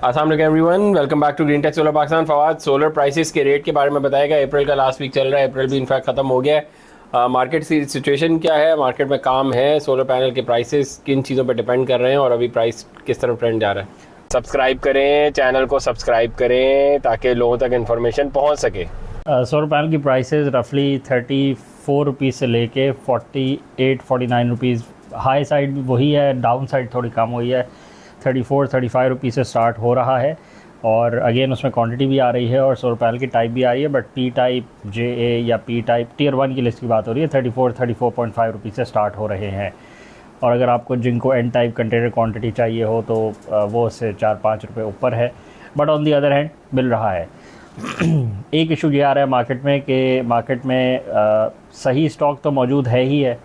अस्सलाम वालेकुम everyone, welcome back to green tech solar Pakistan. Fawad, solar prices के रेट के बारे में बताएगा। अप्रैल का लास्ट वीक चल रहा है, अप्रैल भी इनफैक्ट ख़त्म हो गया है। मार्केट सिचुएशन क्या है, मार्केट में काम है, सोलर पैनल के प्राइसेस किन चीज़ों पर डिपेंड कर रहे हैं और अभी प्राइस किस तरफ ट्रेंड जा रहा है। सब्सक्राइब करें, चैनल को सब्सक्राइब करें ताकि लोगों तक इन्फॉर्मेशन पहुँच सके। सोलर पैनल की प्राइसेस रफली 34 रुपीज़ से लेके 48-49 रुपीज़, हाई साइड भी वही है, डाउन साइड थोड़ी कम हुई है। 34-35 रुपीज़ से स्टार्ट हो रहा है और अगेन उसमें क्वांटिटी भी आ रही है और सोलर पैनल की टाइप भी आ रही है, बट पी टाइप, JA या पी टाइप टियर 1 की लिस्ट की बात हो रही है। 34-34.5 रुपीज़ से स्टार्ट हो रहे हैं। और अगर आपको जिनको एन टाइप कंटेनर क्वांटिटी चाहिए हो तो वो उससे 4-5 रुपये ऊपर है, but on the other hand मिल रहा है। एक इशू ये आ रहा है मार्केट में कि मार्केट में सही स्टॉक तो मौजूद है ही है,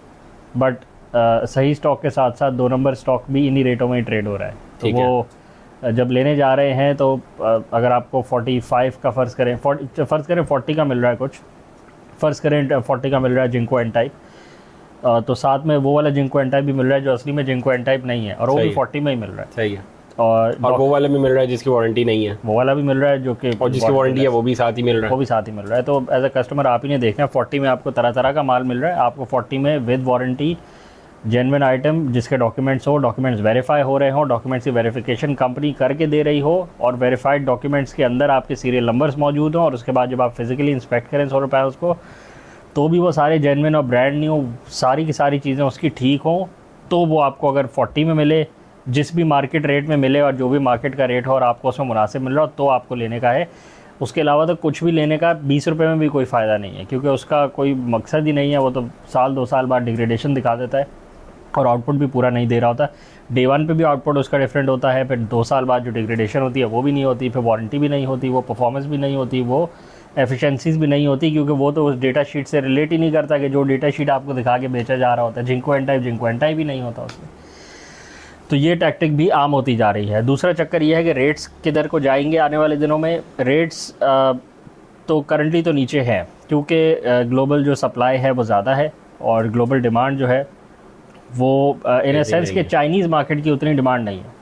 बट सही स्टॉक के साथ साथ 2 नंबर स्टॉक भी इन्हीं रेटों में ही ट्रेड हो रहा है। तो वो जब लेने जा रहे हैं तो अगर आपको 45 का फ़र्ज़ करें 40 का मिल रहा है, कुछ फ़र्ज़ करें 40 का मिल रहा है जिनको एन टाइप, तो साथ में वो वाला जिनको एन टाइप भी मिल रहा है जो असली में जिनको एन टाइप नहीं है, और वो भी 40 में ही मिल रहा है। सही है। और वो वाला भी मिल रहा है जिसकी वारंटी नहीं है, वो वाला भी मिल रहा है जो कि, और जिसकी वारंटी है वो भी साथ ही मिल रहा है, वो भी साथ ही मिल रहा है। तो एज अ कस्टमर आप ही ने देखना है, 40 में आपको तरह तरह का माल मिल रहा है। आपको 40 में विद वारंटी जेन्युइन आइटम जिसके डॉक्यूमेंट्स हो, डॉक्यूमेंट्स वेरीफाई हो रहे हो, डॉक्यूमेंट्स की वेरिफिकेशन कंपनी करके दे रही हो, और वेरीफाइड डॉक्यूमेंट्स के अंदर आपके सीरियल नंबर्स मौजूद हों, और उसके बाद जब आप फिजिकली इंस्पेक्ट करें सोलर पैनल्स को तो भी वो सारे जेन्युइन और ब्रांड न्यू सारी की सारी चीज़ें उसकी ठीक हों, तो वो आपको अगर 40 में मिले, जिस भी मार्केट रेट में मिले और जो भी मार्केट का रेट हो और आपको उसमें मुनासिब मिल रहा हो, तो आपको लेने का है। उसके अलावा तो कुछ भी लेने का 20 रुपये में भी कोई फ़ायदा नहीं है, क्योंकि उसका कोई मकसद ही नहीं है। वो तो साल 2 साल बाद डिग्रेडेशन दिखा देता है और आउटपुट भी पूरा नहीं दे रहा होता। डे 1 पे भी आउटपुट उसका डिफरेंट होता है, फिर 2 साल बाद जो डिग्रेडेशन होती है वो भी नहीं होती, फिर वारंटी भी नहीं होती, वो परफॉर्मेंस भी नहीं होती, वो एफिशिएंसीज भी नहीं होती, क्योंकि वो तो उस डेटा शीट से रिलेट ही नहीं करता कि जो डेटा शीट आपको दिखा के बेचा जा रहा होता है। जिनको एन टाइप ही नहीं होता उसमें। तो ये टैक्टिक भी आम होती जा रही है। दूसरा चक्कर ये है कि रेट्स किधर को जाएंगे आने वाले दिनों में। रेट्स तो करंटली तो नीचे है, क्योंकि ग्लोबल जो सप्लाई है वो ज़्यादा है और ग्लोबल डिमांड जो है वो इन अ सेंस कि चाइनीज़ मार्केट की उतनी डिमांड नहीं है।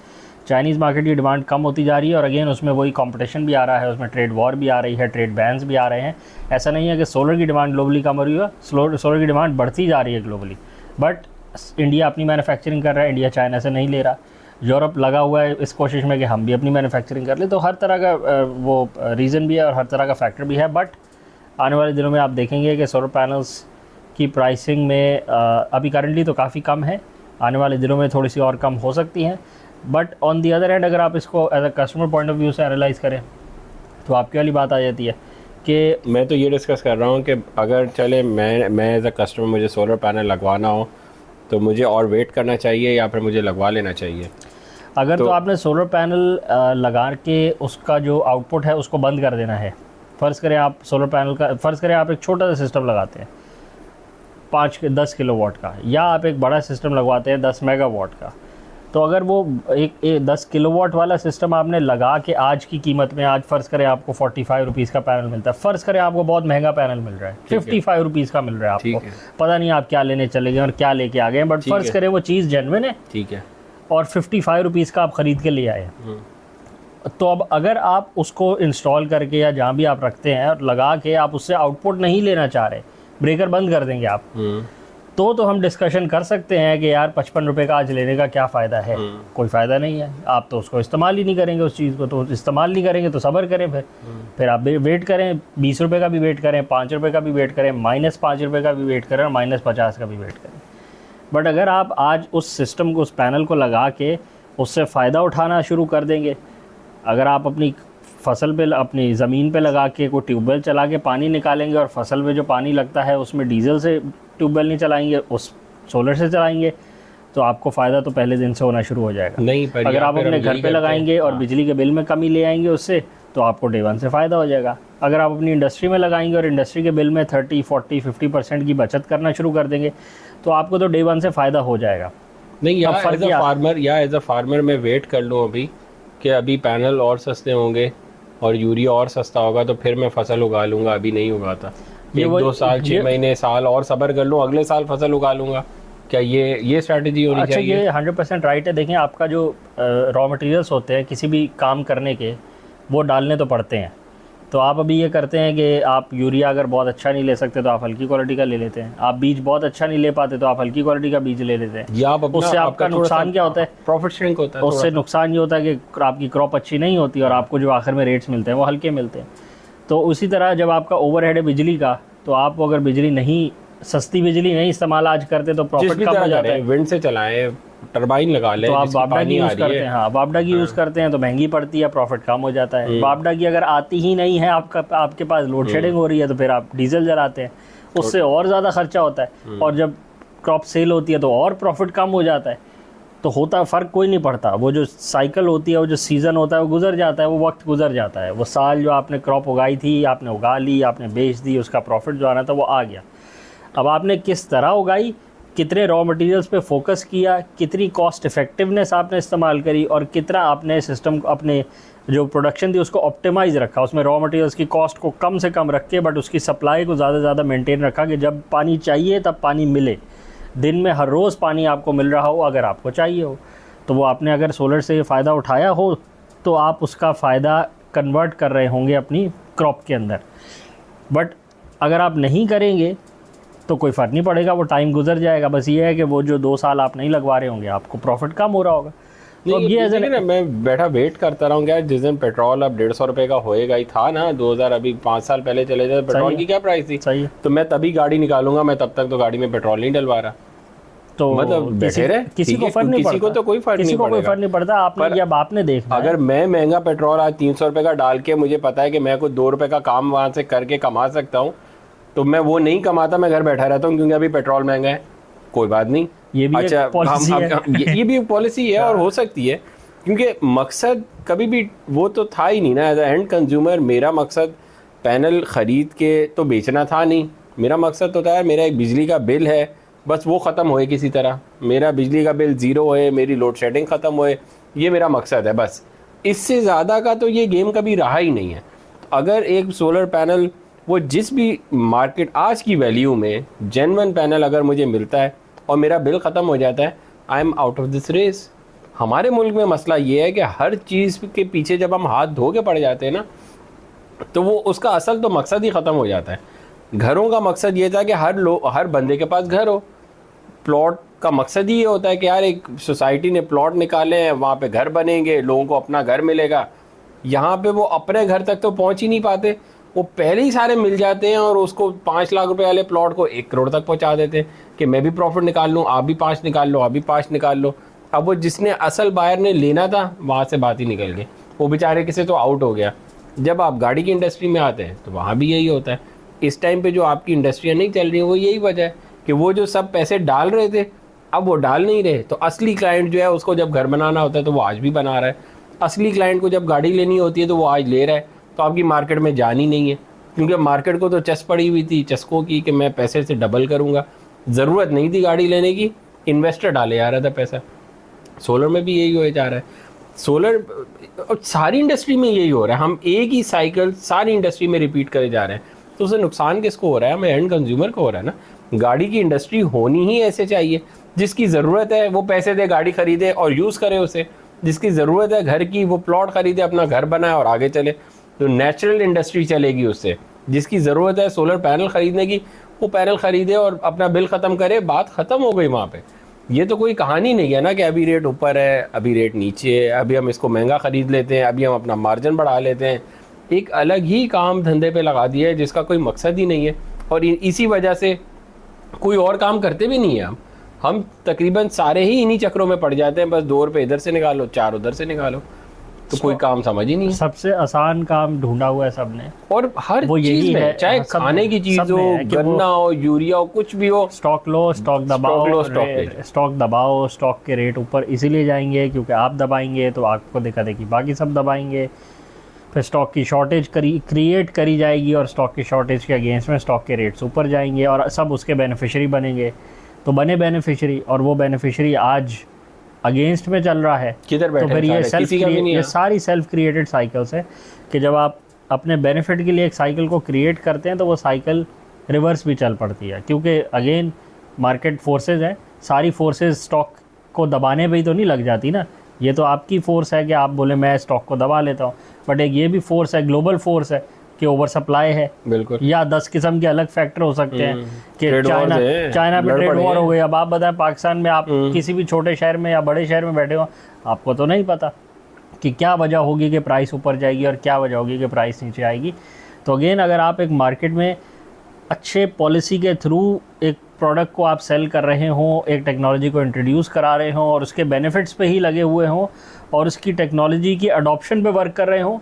चाइनीज़ मार्केट की डिमांड कम होती जा रही है, और अगेन उसमें वही कंपटीशन भी आ रहा है, उसमें ट्रेड वॉर भी आ रही है, ट्रेड बैन्स भी आ रहे हैं। ऐसा नहीं है कि सोलर की डिमांड ग्लोबली कम हो रही है, सोलर की डिमांड बढ़ती जा रही है ग्लोबली, बट इंडिया अपनी मैन्युफैक्चरिंग कर रहा है, इंडिया चाइना से नहीं ले रहा। यूरोप लगा हुआ है इस कोशिश में कि हम भी अपनी मैन्युफैक्चरिंग कर ले। तो हर तरह का वो रीज़न भी है और हर तरह का फैक्टर भी है। बट आने वाले दिनों में आप देखेंगे कि सोलर पैनल्स की प्राइसिंग में अभी करंटली तो काफ़ी कम है, आने वाले दिनों में थोड़ी सी और कम हो सकती हैं। But on the other hand अगर आप इसको as a customer point of view से एनालाइज़ करें तो आपकी वाली बात आ जाती है कि मैं तो ये डिस्कस कर रहा हूँ कि अगर चले मैं एज अ कस्टमर मुझे सोलर पैनल लगवाना हो तो मुझे और वेट करना चाहिए या फिर मुझे लगवा लेना चाहिए। अगर तो आपने सोलर पैनल लगा के उसका जो आउटपुट है उसको बंद कर देना है। फ़र्ज़ करें आप सोलर पैनल का, फ़र्ज़ करें आप एक छोटा सा सिस्टम लगाते हैं 5-10 किलोवाट का, या आप एक बड़ा सिस्टम लगवाते हैं 10 मेगावाट का। तो अगर वो एक 10 किलोवाट वाला सिस्टम आपने लगा के आज की कीमत में, आज फ़र्ज़ करें आपको 45 रुपीज़ का पैनल मिलता है, फ़र्ज़ करें आपको बहुत महंगा पैनल मिल रहा है, 55 रुपीज़ का मिल रहा है आपको, पता नहीं आप क्या लेने चले गए और क्या लेके आ गए, बट फ़र्ज़ करें वो चीज़ जेन्युइन है, ठीक है, और 55 रुपीज़ का आप ख़रीद के ले आए। तो अब अगर आप उसको इंस्टॉल करके या जहाँ भी आप रखते हैं और लगा के आप उससे आउटपुट नहीं लेना चाह रहे, ब्रेकर बंद कर देंगे आप, तो हम डिस्कशन कर सकते हैं कि यार 55 रुपये का आज लेने का क्या फ़ायदा है। कोई फ़ायदा नहीं है, आप तो उसको इस्तेमाल ही नहीं करेंगे, उस चीज़ को तो इस्तेमाल नहीं करेंगे तो सब्र करें, फिर आप वेट करें, 20 रुपये का भी वेट करें, 5 रुपये का भी वेट करें, -5 रुपये का भी वेट करें और -50 का भी वेट करें। बट अगर आप आज उस सिस्टम को, उस पैनल को लगा के उससे फ़ायदा उठाना शुरू कर देंगे, अगर आप अपनी फसल पे, अपनी ज़मीन पे लगा के कोई ट्यूबवेल चला के पानी निकालेंगे और फसल में जो पानी लगता है उसमें डीजल से ट्यूबवेल नहीं चलाएंगे, उस सोलर से चलाएंगे, तो आपको फ़ायदा तो पहले दिन से होना शुरू हो जाएगा। नहीं, पर अगर आप अपने घर पे लगाएंगे और बिजली के बिल में कमी ले आएंगे उससे, तो आपको डे 1 से फ़ायदा हो जाएगा। अगर आप अपनी इंडस्ट्री में लगाएंगे और इंडस्ट्री के बिल में 30, 40, 50% की बचत करना शुरू कर देंगे, तो आपको तो डे 1 से फ़ायदा हो जाएगा। नहीं, या एज अ फार्मर मैं वेट कर लूँ अभी कि अभी पैनल और सस्ते होंगे और यूरिया और सस्ता होगा तो फिर मैं फसल उगा लूँगा, अभी नहीं उगाता। 1-2 साल, 6 महीने, साल और सब्र कर लूँ, अगले साल फसल उगा लूँगा। क्या ये स्ट्रैटेजी होनी अच्छा, चाहिए? ये 100% राइट है। देखें, आपका जो रॉ मटेरियल्स होते हैं किसी भी काम करने के, वो डालने तो पड़ते हैं। तो आप अभी ये करते हैं कि आप यूरिया अगर बहुत अच्छा नहीं ले सकते तो आप हल्की क्वालिटी का ले लेते हैं, आप बीज बहुत अच्छा नहीं ले पाते तो आप हल्की क्वालिटी का बीज ले लेते हैं। या आप उससे आपका नुकसान क्या होता है? प्रॉफिट श्रिंक होता है। उससे नुकसान ये होता है कि आपकी क्रॉप अच्छी नहीं होती और आपको जो आखिर में रेट्स मिलते हैं वो हल्के मिलते हैं। तो उसी तरह जब आपका ओवरहेड है बिजली का, तो आप अगर बिजली नहीं, सस्ती बिजली नहीं इस्तेमाल आज करते तो प्रॉफिट कम हो जाता है। विंड से चलाएं, टरबाइन लगा लें, तो आप वापडा की यूज़ करते हैं। हाँ, वापडा की यूज़ करते हैं तो महंगी पड़ती है, प्रॉफिट कम हो जाता है। वापडा की अगर आती ही नहीं है, आपके पास लोड शेडिंग हो रही है, तो फिर आप डीजल जलाते हैं, उससे और ज़्यादा खर्चा होता है। और जब क्रॉप सेल होती है तो और प्रॉफिट कम हो जाता है। तो होता फ़र्क कोई नहीं पड़ता, वो जो साइकिल होती है, वो जो सीज़न होता है वो गुजर जाता है, वो वक्त गुजर जाता है। वो साल जो आपने क्रॉप उगाई थी, आपने उगा ली, आपने बेच दी, उसका प्रॉफिट जो आना था वो आ गया। अब आपने किस तरह उगाई, कितने रॉ मटेरियल्स पे फोकस किया, कितनी कॉस्ट इफेक्टिवनेस आपने इस्तेमाल करी, और कितना आपने सिस्टम अपने जो प्रोडक्शन थी उसको ऑप्टिमाइज़ रखा, उसमें रॉ मटेरियल्स की कॉस्ट को कम से कम रख के बट उसकी सप्लाई को ज़्यादा से ज़्यादा मेंटेन रखा कि जब पानी चाहिए तब पानी मिले, दिन में हर रोज़ पानी आपको मिल रहा हो अगर आपको चाहिए हो। तो वो आपने अगर सोलर से फ़ायदा उठाया हो तो आप उसका फ़ायदा कन्वर्ट कर रहे होंगे अपनी क्रॉप के अंदर। बट अगर आप नहीं करेंगे तो कोई फ़र्क नहीं पड़ेगा, वो टाइम गुजर जाएगा। बस ये है कि वो जो 2 साल आप नहीं लगवा रहे होंगे, आपको प्रॉफिट कम हो रहा होगा। तो नहीं, ये ना मैं बैठा वेट करता रहूँगा। जिस दिन पेट्रोल अब 150 रुपये का होएगा ही था ना, 2000 अभी 5 साल पहले चले जाए, पेट्रोल की क्या प्राइस थी, सही है। तो मैं तभी गाड़ी निकालूंगा। मैं तब तक तो गाड़ी में पेट्रोल नहीं डलवा रहा। तो मतलब किसी को फर्क नहीं पड़ता, किसी को तो कोई फर्क नहीं कोई फर्क नहीं पड़ता। आपने जब आपने देखा, अगर मैं महंगा पेट्रोल आज 300 रुपये का डाल के मुझे पता है कि मैं कुछ 2 रुपये का काम वहाँ से करके कमा सकता हूँ, तो मैं वो नहीं कमाता, मैं घर बैठा रहता हूँ क्योंकि अभी पेट्रोल महंगा है। कोई बात नहीं, ये भी अच्छा, एक पॉलिसी है। ये भी एक पॉलिसी है और हो सकती है, क्योंकि मकसद कभी भी वो तो था ही नहीं ना। एज एंड कंज्यूमर मेरा मकसद पैनल ख़रीद के तो बेचना था नहीं। मेरा मकसद तो था मेरा एक बिजली का बिल है, बस वो ख़त्म होए किसी तरह, मेरा बिजली का बिल ज़ीरो होए, मेरी लोड शेडिंग ख़त्म होए, ये मेरा मकसद है बस। इससे ज़्यादा का तो ये गेम कभी रहा ही नहीं है। अगर एक सोलर पैनल वो जिस भी मार्केट आज की वैल्यू में जेन्युइन पैनल अगर मुझे मिलता है और मेरा बिल ख़त्म हो जाता है, I am out of this race. हमारे मुल्क में मसला ये है कि हर चीज़ के पीछे जब हम हाथ धो के पड़ जाते हैं ना, तो वो उसका असल तो मकसद ही ख़त्म हो जाता है। घरों का मकसद ये था कि हर बंदे के पास घर हो। प्लॉट का मकसद ही ये होता है कि यार एक सोसाइटी ने प्लॉट निकाले हैं, वहाँ पे घर बनेंगे, लोगों को अपना घर मिलेगा। यहाँ पे वो अपने घर तक तो पहुँच ही नहीं पाते, वो पहले ही सारे मिल जाते हैं और उसको 5 लाख रुपए वाले प्लॉट को 1 करोड़ तक पहुँचा देते हैं कि मैं भी प्रॉफिट निकाल लूँ, आप भी 5 निकाल लो, आप भी 5 निकाल लो। अब वो जिसने असल बायर ने लेना था वहाँ से बात ही निकल गई, वो बेचारे किसी तो आउट हो गया। जब आप गाड़ी की इंडस्ट्री में आते हैं तो वहाँ भी यही होता है। इस टाइम पे जो आपकी इंडस्ट्रियाँ नहीं चल रही हैं वो यही वजह है कि वो जो सब पैसे डाल रहे थे अब वो डाल नहीं रहे। तो असली क्लाइंट जो है उसको जब घर बनाना होता है तो वो आज भी बना रहा है, असली क्लाइंट को जब गाड़ी लेनी होती है तो वो आज ले रहा है। तो आपकी मार्केट में जान ही नहीं है, क्योंकि मार्केट को तो चस पड़ी हुई थी चस्कों की कि मैं पैसे से डबल करूँगा। ज़रूरत नहीं थी गाड़ी लेने की, इन्वेस्टर डाले आ रहा था पैसा। सोलर में भी यही हो जा रहा है। सोलर और सारी इंडस्ट्री में यही हो रहा है। हम एक ही साइकिल सारी इंडस्ट्री में रिपीट करे जा रहे हैं। तो उससे नुकसान किसको हो रहा है? हमें एंड कंज्यूमर को हो रहा है ना। गाड़ी की इंडस्ट्री होनी ही ऐसे चाहिए, जिसकी ज़रूरत है वो पैसे दे गाड़ी खरीदे और यूज़ करे उसे, जिसकी ज़रूरत है घर की वो प्लॉट खरीदे, अपना घर बनाए और आगे चले। तो नेचुरल इंडस्ट्री चलेगी उससे। जिसकी ज़रूरत है सोलर पैनल ख़रीदने की, वो पैनल ख़रीदे और अपना बिल ख़त्म करे, बात ख़त्म हो गई वहाँ पे। ये तो कोई कहानी नहीं है ना कि अभी रेट ऊपर है, अभी रेट नीचे है, अभी हम इसको महंगा ख़रीद लेते हैं, अभी हम अपना मार्जिन बढ़ा लेते हैं। एक अलग ही काम धंधे पे लगा दिया है जिसका कोई मकसद ही नहीं है, और इसी वजह से कोई और काम करते भी नहीं है। हम तकरीबन सारे ही इन्हीं चक्रों में पड़ जाते हैं, बस 2 रुपये इधर से निकालो, 4 उधर से निकालो, तो कोई काम समझ ही नहीं है। सबसे आसान काम ढूंढा हुआ है सबने, और हर वो यही चीज में, है, चाहे खाने की चीज हो, गन्ना हो, यूरिया हो, कुछ भी हो, स्टॉक लो, स्टॉक दबाओ, स्टॉक दबाओ, स्टॉक के रेट ऊपर इसीलिए जाएंगे क्योंकि आप दबाएंगे तो आपको दिक्कत है कि बाकी सब दबाएंगे। फिर स्टॉक की शॉर्टेज क्रिएट करी जाएगी और स्टॉक की शॉर्टेज के अगेंस्ट में स्टॉक के रेट्स ऊपर जाएंगे और सब उसके बेनिफिशियरी बनेंगे। तो बने बेनिफिशियरी, और वो बेनिफिशियरी आज अगेंस्ट में चल रहा है। किधर बैठे? तो फिर ये सारी सेल्फ क्रिएटेड साइकिल्स है कि जब आप अपने बेनिफिट के लिए एक साइकिल को क्रिएट करते हैं तो वो साइकिल रिवर्स भी चल पड़ती है, क्योंकि अगेन मार्केट फोर्सेज है, सारी फोर्सेस स्टॉक को दबाने पे ही तो नहीं लग जाती ना। ये तो आपकी फोर्स है कि आप बोले मैं स्टॉक को दबा लेता हूँ, बट एक ये भी फोर्स है, ग्लोबल फोर्स है कि ओवर सप्लाई है। बिल्कुल। या 10 किस्म के अलग फैक्टर हो सकते हैं कि ट्रेड चाइना पे ट्रेड वॉर हो गई। अब आप बताएं पाकिस्तान में आप किसी भी छोटे शहर में या बड़े शहर में बैठे हो, आपको तो नहीं पता कि क्या वजह होगी कि प्राइस ऊपर जाएगी और क्या वजह होगी कि प्राइस नीचे आएगी। तो अगेन अगर आप एक मार्केट में अच्छे पॉलिसी के थ्रू एक प्रोडक्ट को आप सेल कर रहे हों, एक टेक्नोलॉजी को इंट्रोड्यूस करा रहे हों और उसके बेनिफिट्स पे ही लगे हुए हों और उसकी टेक्नोलॉजी की अडॉप्शन पे वर्क कर रहे हों,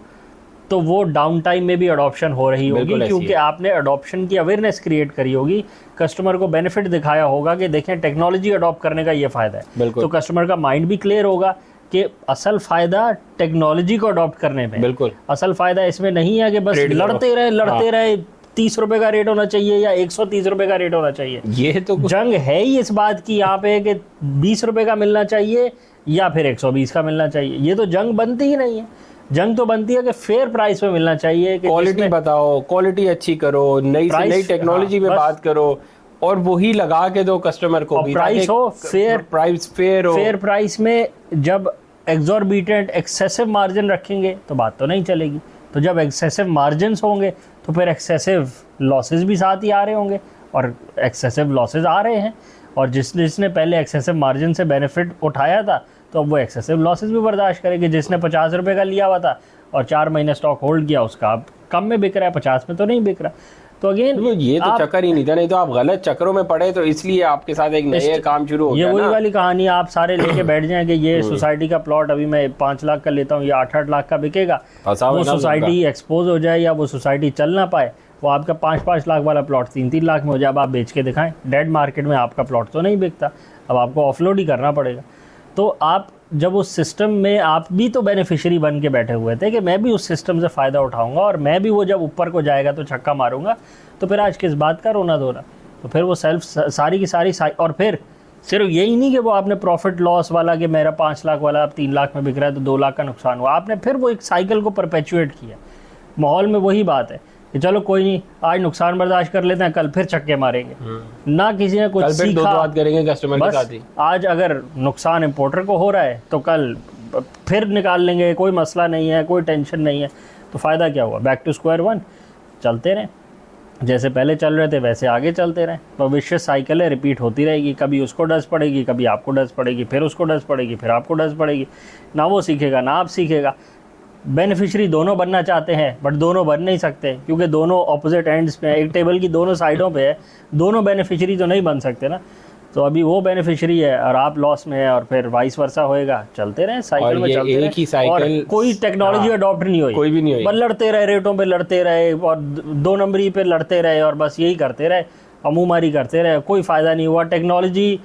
तो वो डाउन टाइम में भी अडॉप्शन हो रही होगी, क्योंकि आपने अडॉप्शन की अवेयरनेस क्रिएट करी होगी, कस्टमर को बेनिफिट दिखाया होगा कि देखें टेक्नोलॉजी अडॉप्ट करने का ये फ़ायदा है। तो कस्टमर का माइंड भी क्लियर होगा कि असल फ़ायदा टेक्नोलॉजी को अडॉप्ट करने में। बिल्कुल। असल फ़ायदा इसमें नहीं है कि बस लड़ते रहे 30 रुपए का रेट होना चाहिए या 130 रुपए का रेट होना चाहिए। ये तो जंग है ही इस बात की यहाँ पे कि 20 रुपए का मिलना चाहिए या फिर 120 का मिलना चाहिए। ये तो जंग बनती ही नहीं है। जंग तो बनती है कि फेयर प्राइस पे मिलना चाहिए, कि क्वालिटी बताओ, क्वालिटी अच्छी करो, नई से नई टेक्नोलॉजी पे बात करो और वही लगा के दो कस्टमर को भी। प्राइस हो फेयर, प्राइस फेयर हो। फेयर प्राइस में जब एक्सॉर्बिटेंट एक्सेसिव मार्जिन रखेंगे तो बात तो नहीं चलेगी। तो जब एक्सेसिव मार्जिन्स होंगे तो फिर एक्सेसिव लॉसेस भी साथ ही आ रहे होंगे, और एक्सेसिव लॉसेस आ रहे हैं, और जिसने पहले एक्सेसिव मार्जिन से बेनिफिट उठाया था तो अब वो एक्सेसिव लॉसेस भी बर्दाश्त करेगी। जिसने 50 रुपये का लिया हुआ था और 4 महीने स्टॉक होल्ड किया, उसका अब कम में बिक रहा है, 50 में तो नहीं बिक रहा। तो अगेन ये तो चक्कर ही नहीं था, नहीं तो आप गलत चक्करों में पड़े, तो इसलिए आपके साथ एक नया काम शुरू हो गया। ये वही वाली कहानी, आप सारे लेके बैठ जाएं कि ये सोसाइटी का प्लॉट अभी मैं 5 लाख का लेता हूँ, ये 8-8 लाख का बिकेगा, वो सोसाइटी एक्सपोज हो जाए या वो सोसाइटी चल ना पाए, वो आपका 5-5 लाख वाला प्लॉट 3-3 लाख में हो जाए। अब आप बेच के दिखाएं, डेड मार्केट में आपका प्लॉट तो नहीं बिकता, अब आपको ऑफलोड ही करना पड़ेगा। तो आप जब उस सिस्टम में, आप भी तो बेनिफिशियरी बन के बैठे हुए थे कि मैं भी उस सिस्टम से फ़ायदा उठाऊंगा और मैं भी वो जब ऊपर को जाएगा तो छक्का मारूंगा, तो फिर आज किस बात का रोना धोना। तो फिर वो सेल्फ सारी की सारी और फिर सिर्फ यही नहीं कि वो आपने प्रॉफिट लॉस वाला कि मेरा 5 लाख वाला अब 3 लाख में बिक रहा है तो 2 लाख का नुकसान हुआ, आपने फिर वो एक साइकिल को परपेचुएट किया। माहौल में वही बात है कि चलो कोई नहीं, आज नुकसान बर्दाश्त कर लेते हैं, कल फिर छक्के मारेंगे। ना किसी ने कुछ सीखा, बात करेंगे कस्टमर के साथ ही। आज अगर नुकसान इंपोर्टर को हो रहा है तो कल फिर निकाल लेंगे, कोई मसला नहीं है, कोई टेंशन नहीं है। तो फ़ायदा क्या हुआ? बैक टू स्क्वायर वन, चलते रहें जैसे पहले चल रहे थे वैसे आगे चलते रहें। तो विशेष साइकिल है, रिपीट होती रहेगी। कभी उसको डस पड़ेगी, कभी आपको डस पड़ेगी, फिर उसको डस पड़ेगी, फिर आपको डस पड़ेगी। ना वो सीखेगा ना आप सीखेगा। बेनिफिशियरी दोनों बनना चाहते हैं बट दोनों बन नहीं सकते, क्योंकि दोनों ऑपोजिट एंड्स पे हैं, एक टेबल की दोनों साइडों पे है, दोनों बेनिफिशियरी तो नहीं बन सकते ना। तो अभी वो बेनिफिशियरी है और आप लॉस में है और फिर वाइस वर्सा होएगा। चलते रहे साइकिल में, चलते रहे। ही साइकिल, और कोई टेक्नोलॉजी अडॉप्ट नहीं हुई, कोई भी नहीं हुई, बस लड़ते रहे, रेटों पे लड़ते रहे और 2 नंबरी पे लड़ते रहे और बस यही करते रहे, अमूमारी करते रहे, कोई फ़ायदा नहीं हुआ। टेक्नोलॉजी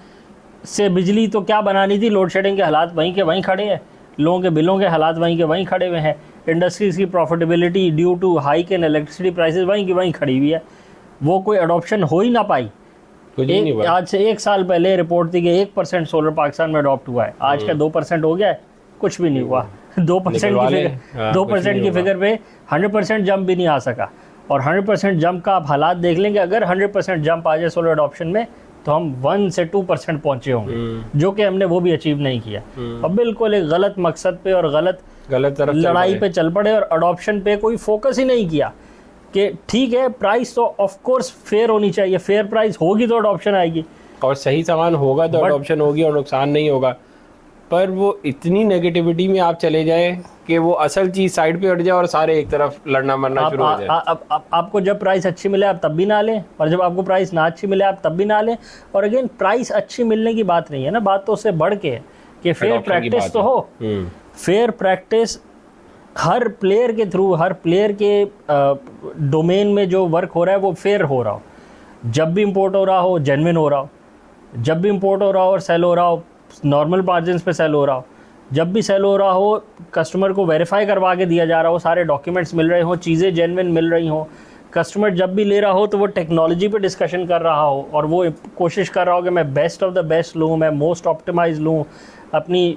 से बिजली तो क्या बनानी थी, लोड शेडिंग के हालात वहीं के वहीं खड़े हैं, लोगों के बिलों के हालात वहीं के वहीं खड़े हुए हैं, इंडस्ट्रीज़ की profitability due to hike in electricity prices वहीं की वहीं खड़ी हुई है। वो कोई अडॉप्शन हो ही ना पाई। आज से 1 साल पहले रिपोर्ट थी कि 1% सोलर पाकिस्तान में अडॉप्ट हुआ है, आज का 2% हो गया है, कुछ भी नहीं हुआ। 2% की फिगर पे 100% जंप भी नहीं आ सका। और 100% जंप का आप हालात देख लेंगे, अगर 100% जंप आ जाए सोलर अडॉप्शन में तो हम 1 से 2% पहुंचे होंगे, जो कि हमने वो भी अचीव नहीं किया। अब बिल्कुल एक गलत मकसद पे और गलत तरफ लड़ाई पे चल पड़े और अडॉप्शन पे कोई फोकस ही नहीं किया कि ठीक है प्राइस तो ऑफ कोर्स फेयर होनी चाहिए, फेयर प्राइस होगी तो अडॉप्शन आएगी और सही सामान होगा तो अडॉप्शन होगी और नुकसान नहीं होगा। पर वो इतनी नेगेटिविटी में आप चले जाए कि वो असल चीज साइड पे हट जाए और सारे एक तरफ लड़ना मरना शुरू हो जाए। आपको जब प्राइस अच्छी मिले आप तब भी ना लें, और जब आपको प्राइस ना अच्छी मिले आप तब भी ना लें। और अगेन प्राइस अच्छी मिलने की बात नहीं है ना, बात तो उससे बढ़ के है कि फेयर प्रैक्टिस तो हो। फेयर प्रैक्टिस हर प्लेयर के थ्रू, हर प्लेयर के डोमेन में जो वर्क हो रहा है वो फेयर हो रहा हो। जब भी इंपोर्ट हो रहा हो जेन्युइन हो रहा हो, जब भी इंपोर्ट हो रहा हो और सेल हो रहा हो नॉर्मल मार्जिन पे सेल हो रहा हो, जब भी सेल हो रहा हो कस्टमर को वेरीफाई करवा के दिया जा रहा हो, सारे डॉक्यूमेंट्स मिल रहे हो, चीज़ें जेन्युइन मिल रही हो, कस्टमर जब भी ले रहा हो तो वो टेक्नोलॉजी पे डिस्कशन कर रहा हो और वो कोशिश कर रहा हो कि मैं बेस्ट ऑफ द बेस्ट लूँ, मैं मोस्ट ऑप्टिमाइज लूँ, अपनी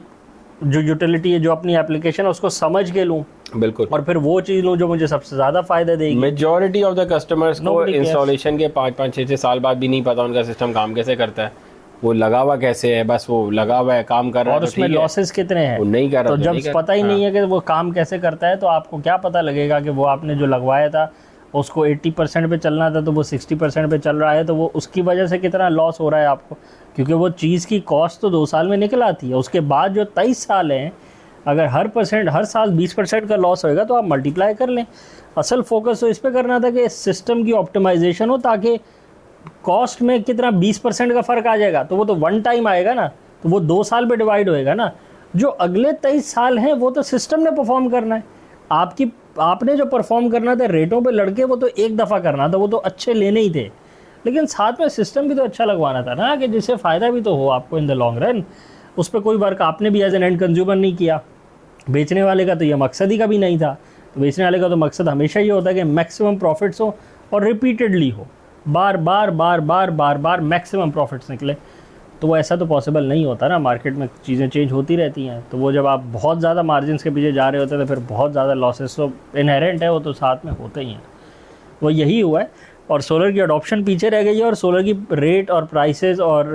जो यूटिलिटी है, जो अपनी एप्लीकेशन है उसको समझ के लूँ। बिल्कुल। और फिर वो चीज़ लूँ जो मुझे सबसे ज़्यादा फ़ायदा देगी। मेजॉरिटी ऑफ द कस्टमर्स को इंस्टॉलेशन के 5-5, 6-6 साल बाद भी नहीं पता उनका सिस्टम काम कैसे करता है। वो लगा हुआ कैसे है, बस वो लगा हुआ है, काम कर रहा है और तो उसमें ठीक है। लॉसेस कितने हैं वो नहीं कर रहा तो जब पता ही नहीं है कि वो काम कैसे करता है, तो आपको क्या पता लगेगा कि वो आपने जो लगवाया था उसको 80% पे चलना था तो वो 60% पे चल रहा है, तो वो उसकी वजह से कितना लॉस हो रहा है आपको, क्योंकि वो चीज़ की कॉस्ट तो 2 साल में निकल आती है। उसके बाद जो 23 साल हैं, अगर हर साल 20% का लॉस होएगा तो आप मल्टीप्लाई कर लें। असल फोकस तो इस पर करना था कि सिस्टम की ऑप्टिमाइजेशन हो, ताकि कॉस्ट में कितना 20% का फ़र्क आ जाएगा तो वो तो वन टाइम आएगा ना, तो वो 2 साल पे डिवाइड होएगा ना। जो अगले 23 साल हैं वो तो सिस्टम ने परफॉर्म करना है। आपने जो परफॉर्म करना था रेटों पे लड़के, वो तो एक दफ़ा करना था, वो तो अच्छे लेने ही थे, लेकिन साथ में सिस्टम भी तो अच्छा लगवाना था ना, कि जिससे फ़ायदा भी तो हो आपको इन द लॉन्ग रन। उस पर कोई वर्क आपने भी एज एन एंड कंज्यूमर नहीं किया। बेचने वाले का तो ये मकसद ही कभी नहीं था। तो बेचने वाले का तो मकसद हमेशा ये होता है कि मैक्सिमम प्रॉफिट्स हो और रिपीटेडली हो, बार बार मैक्सिमम प्रॉफिट्स निकले। तो वो ऐसा तो पॉसिबल नहीं होता ना, मार्केट में चीज़ें चेंज होती रहती हैं। तो वो जब आप बहुत ज़्यादा मार्जिन्स के पीछे जा रहे होते हैं तो फिर बहुत ज़्यादा लॉसेस तो इनहेरेंट है, वो तो साथ में होते ही हैं। वो यही हुआ है, और सोलर की अडॉप्शन पीछे रह गई है, और सोलर की रेट और प्राइसेस और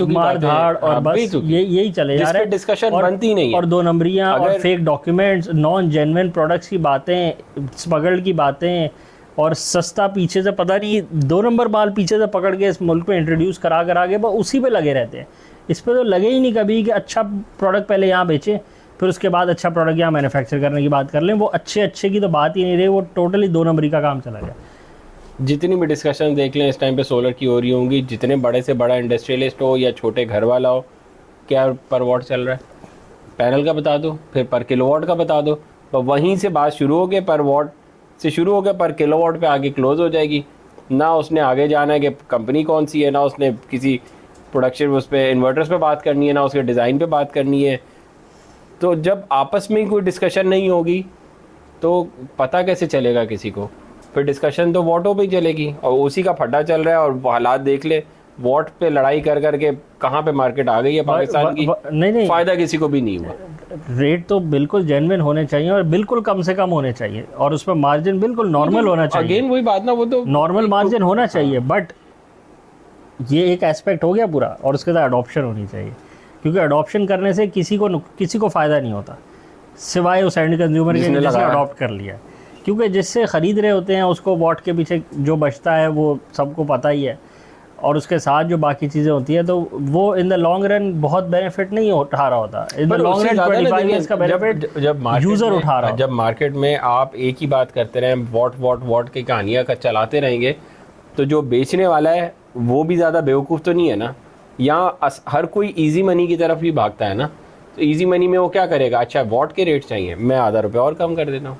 मार धाड़ और बस यही चले जा रहे हैं, डिस्कशन बनती नहीं है। और 2 नंबरियाँ और fake documents, non genuine products की बातें, स्मगल्ड की बातें, और सस्ता पीछे से पता नहीं 2 नंबर माल पीछे से पकड़ के इस मुल्क में इंट्रोड्यूस करा के बस उसी पे लगे रहते हैं। इस पे तो लगे ही नहीं कभी कि अच्छा प्रोडक्ट पहले यहाँ बेचें, फिर उसके बाद अच्छा प्रोडक्ट यहाँ मैन्युफैक्चर करने की बात कर लें। वो अच्छे की तो बात ही नहीं रही, वो टोटली 2 नंबरी का काम चला गया। जितनी भी डिस्कशन देख लें इस टाइम पे सोलर की हो रही होंगी, जितने बड़े से बड़ा इंडस्ट्रियलिस्ट हो या छोटे घर वाला हो, क्या पर वॉट चल रहा है, पैनल का बता दो, फिर पर किलोवाट का बता दो, तो वहीं से बात शुरू हो गई, पर वॉट से शुरू हो गया, पर किलोवाट पे आगे क्लोज हो जाएगी। ना उसने आगे जाना है कि कंपनी कौन सी है, ना उसने किसी प्रोडक्शन उस पर इन्वर्टर्स पे बात करनी है, ना उसके डिज़ाइन पे बात करनी है। तो जब आपस में कोई डिस्कशन नहीं होगी तो पता कैसे चलेगा किसी को, फिर डिस्कशन तो वोटों पे ही चलेगी, और उसी का फड्डा चल रहा है। और हालात देख ले, वोट पे लड़ाई कर करके कहाँ पे मार्केट आ गई है पाकिस्तान की। नहीं, फ़ायदा किसी को भी नहीं हुआ। रेट तो बिल्कुल जेन्युइन होने चाहिए, और बिल्कुल कम से कम होने चाहिए, और उसमें मार्जिन बिल्कुल नॉर्मल होना चाहिए। अगेन वही बात ना, वो तो नॉर्मल मार्जिन होना चाहिए, बट ये एक एस्पेक्ट हो गया पूरा, और उसके साथ अडॉप्शन होनी चाहिए, क्योंकि अडॉप्शन करने से किसी को फ़ायदा नहीं होता सिवाय उस एंड कंज्यूमर के जिसने अडॉप्ट कर लिया। क्योंकि जिससे ख़रीद रहे होते हैं उसको वॉट के पीछे जो बचता है वो सबको पता ही है, और उसके साथ जो बाकी चीज़ें होती है तो वो इन द लॉन्ग रन बहुत बेनिफिट नहीं उठा रहा होता। In the long run 25 years का बेनिफिट जब यूज़र उठा रहा है। जब मार्केट में आप एक ही बात करते रहें, वॉट की कहानियाँ चलाते रहेंगे, तो जो बेचने वाला है वो भी ज़्यादा बेवकूफ़ तो नहीं है ना। यहाँ हर कोई ईजी मनी की तरफ ही भागता है ना, तो ईजी मनी में वो क्या करेगा, अच्छा वॉट के रेट चाहिए, मैं आधा रुपये और कम कर देता हूँ।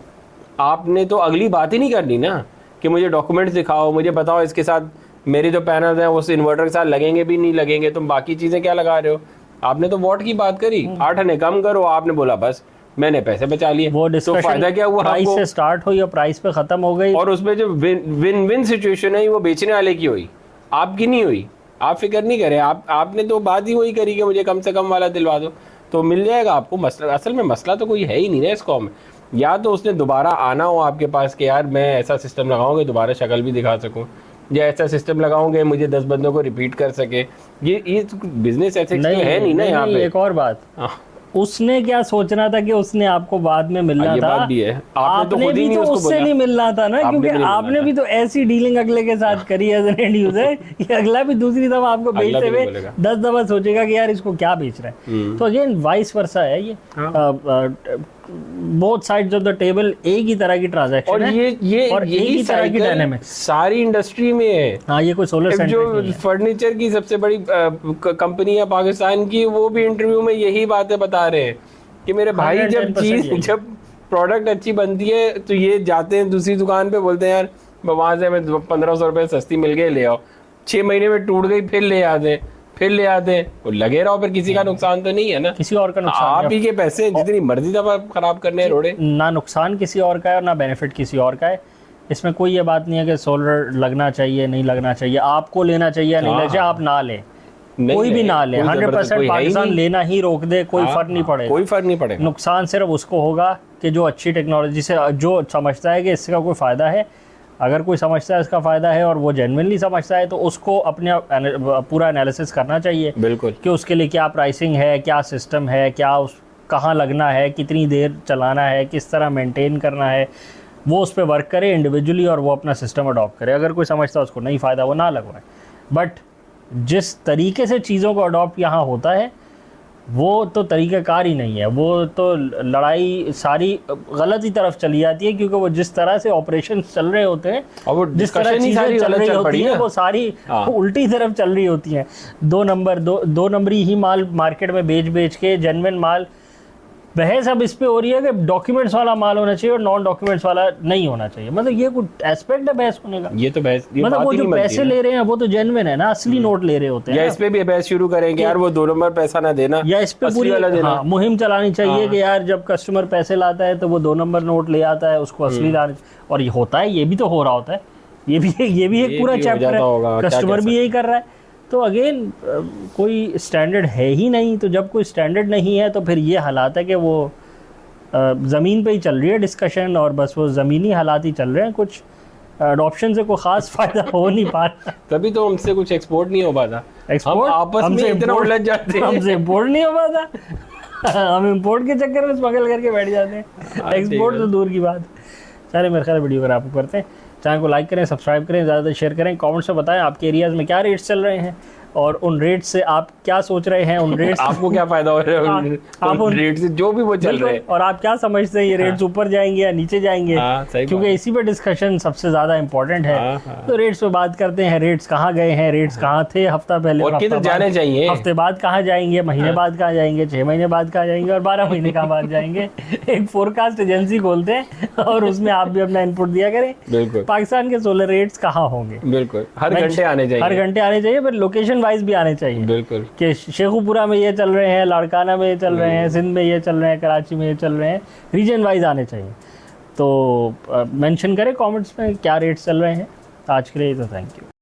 आपने तो अगली बात ही नहीं करनी ना कि मुझे डॉक्यूमेंट्स दिखाओ, मुझे बताओ इसके साथ मेरे जो पैनल्स हैं उस इन्वर्टर के साथ लगेंगे भी नहीं लगेंगे, तुम बाकी चीज़ें क्या लगा रहे हो। आपने तो वॉट की बात करी, 8 आने कम करो, आपने बोला बस मैंने पैसे बचा लिए। वो तो फायदा क्या हुआ, प्राइस से स्टार्ट हुई और प्राइस पे खत्म हो गई, और उसमें जो विन विन सिचुएशन है वो बेचने वाले की हुई, आपकी नहीं हुई। आप फिक्र नहीं करें, आपने तो बात ही वही करी कि मुझे कम से कम वाला दिलवा दो, तो मिल जाएगा आपको। मसला असल में मसला तो कोई है ही नहीं ना इस कॉम में। या तो उसने दोबारा आना हो आपके पास कि यार मैं ऐसा सिस्टम लगाऊंगा दोबारा शक्ल भी दिखा सकूं, या ऐसा सिस्टम लगाऊंगे मुझे 10 बंदों को रिपीट कर सके। ये बिजनेस एथिक्स तो है नहीं ना यहाँ पे। एक और बात, उसने क्या सोचना था कि उसने आपको बाद में मिलना ये था, बात भी है। आपने भी तो उससे नहीं मिलना था ना, क्योंकि आपने भी तो ऐसी डीलिंग अगले के साथ करी एज एन एंड यूजर कि अगला भी दूसरी दफा आपको बेचते हुए 10 दफा सोचेगा कि यार इसको क्या बेच रहा है। तो अगेन वाइस वर्सा है ये, both sides of the table एक ही तरह की ट्रांजैक्शन है, और एक ही तरह की डायनामिक्स सारी इंडस्ट्री में है। हाँ, ये कोई सोलर सेंट्रिक नहीं है। फर्नीचर की सबसे बड़ी कंपनी है पाकिस्तान की, वो भी इंटरव्यू में यही बातें बता रहे हैं कि मेरे भाई जब प्रोडक्ट अच्छी बनती है तो ये जाते हैं दूसरी दुकान पे, बोलते हैं यार वहाँ से हमें 1500 रुपये सस्ती मिल गई, ले आओ। 6 महीने में टूट गई, फिर ले आते वो लगे रहो, फिर किसी का नुकसान तो नहीं है ना, किसी और का नुकसान। आप ही के पैसे जितनी मर्जी दफा खराब करने हैं रोड़े, ना नुकसान किसी और का है और ना बेनिफिट किसी और का है। इसमें कोई ये बात नहीं है कि सोलर लगना चाहिए नहीं लगना चाहिए, आपको लेना चाहिए नहीं लेना चाहिए, आप ना लें, कोई भी ना ले, 100% पाकिस्तान लेना ही रोक दे, कोई फर्क नहीं पड़ेगा, कोई फर्क नहीं पड़ेगा। नुकसान सिर्फ उसको होगा कि जो अच्छी टेक्नोलॉजी से जो समझता है कि इसका कोई फ़ायदा है, अगर कोई समझता है इसका फ़ायदा है और वो जेन्युइनली समझता है तो उसको अपने पूरा एनालिसिस करना चाहिए बिल्कुल कि उसके लिए क्या प्राइसिंग है, क्या सिस्टम है, क्या उस कहाँ लगना है, कितनी देर चलाना है, किस तरह मेंटेन करना है, वो उस पर वर्क करे इंडिविजुअली और वो अपना सिस्टम अडॉप्ट करे। अगर कोई समझता है उसको नहीं फ़ायदा, वो ना लगवाए। बट जिस तरीके से चीज़ों को अडॉप्ट यहाँ होता है वो तो तरीक़ाकार ही नहीं है, वो तो लड़ाई सारी गलत ही तरफ चली जाती है, क्योंकि वो जिस तरह से ऑपरेशन चल रहे होते हैं और वो जिस तरह चीज़ें चल रही होती हैं वो सारी उल्टी तरफ चल रही होती हैं। दो नंबरी ही माल मार्केट में बेच के जेन्युइन माल, बहस अब इस पे हो रही है कि डॉक्यूमेंट्स वाला माल होना चाहिए और नॉन डॉक्यूमेंट्स वाला नहीं होना चाहिए। मतलब ये कुछ एस्पेक्ट है बहस होने का? ये तो बहस, ये मतलब बात वो ही जो नहीं बनती पैसे है। ले रहे हैं वो तो जेन्युइन है ना, असली नोट ले रहे होते हैं। या इस पे भी बहस शुरू करेंगे यार वो 2 नंबर पैसा ना देना, या इस पे असली पूरी वाला देना। मुहिम चलानी चाहिए कि यार जब कस्टमर पैसे लाता है तो वो 2 नंबर नोट ले आता है, उसको असली लाने। और ये होता है, ये भी तो हो रहा होता है, ये भी एक पूरा भी हो चैप्टर जाता होगा, है, क्या कस्टमर कह भी यही कर रहा है। तो अगेन कोई स्टैंडर्ड है ही नहीं। तो जब कोई स्टैंडर्ड नहीं है तो फिर ये हालात है कि वो ज़मीन पे ही चल रही है डिस्कशन, और बस वो ज़मीनी हालात ही चल रहे हैं, कुछ अडॉप्शन से कोई ख़ास फ़ायदा हो नहीं पा रहा। तभी तो हमसे कुछ एक्सपोर्ट नहीं हो पाता, हम आपस में इतना उलझ जाते हैं। हमसे इम्पोर्ट नहीं हो पाता हम इम्पोर्ट के चक्कर में स्मगल करके बैठ जाते हैं, एक्सपोर्ट तो दूर की बात। चलिए मेरे ख्याल वीडियो अगर आपको करते हैं, चैनल को लाइक करें, सब्सक्राइब करें, ज़्यादा शेयर करें, कमेंट्स में बताएं आपके एरियाज़ में क्या रेट्स चल रहे हैं और उन रेट्स से आप क्या सोच रहे हैं, उन रेट्स आपको क्या फायदा हो रहा है आप उन रेट से, जो भी वो चल रहे हैं, और आप क्या समझते हैं ये रेट्स ऊपर जाएंगे या नीचे जाएंगे, क्योंकि इसी पे डिस्कशन सबसे ज़्यादा इंपॉर्टेंट है। तो रेट्स पे बात करते हैं, रेट्स कहाँ गए हैं, रेट्स कहाँ थे हफ्ता पहले और किधर जाने चाहिए, हफ्ते बाद कहाँ जाएंगे, महीने बाद कहाँ जाएंगे, 6 महीने बाद कहाँ जाएंगे और 12 महीने कहाँ बाद जाएंगे। एक फोरकास्ट एजेंसी खोलते हैं और उसमें आप भी अपना इनपुट दिया करें। बिल्कुल पाकिस्तान के सोलर रेट्स कहाँ होंगे, बिल्कुल हर घंटे आने चाहिए, हर घंटे आने चाहिए, पर लोकेशन वाइज भी आने चाहिए। बिल्कुल कि शेखुपुरा में ये चल रहे हैं, लाड़काना में ये चल रहे हैं, सिंध में ये चल रहे हैं, कराची में ये चल रहे हैं, रीजन वाइज आने चाहिए। तो मेंशन करें कमेंट्स में क्या रेट्स चल रहे हैं। आज के लिए तो थैंक यू।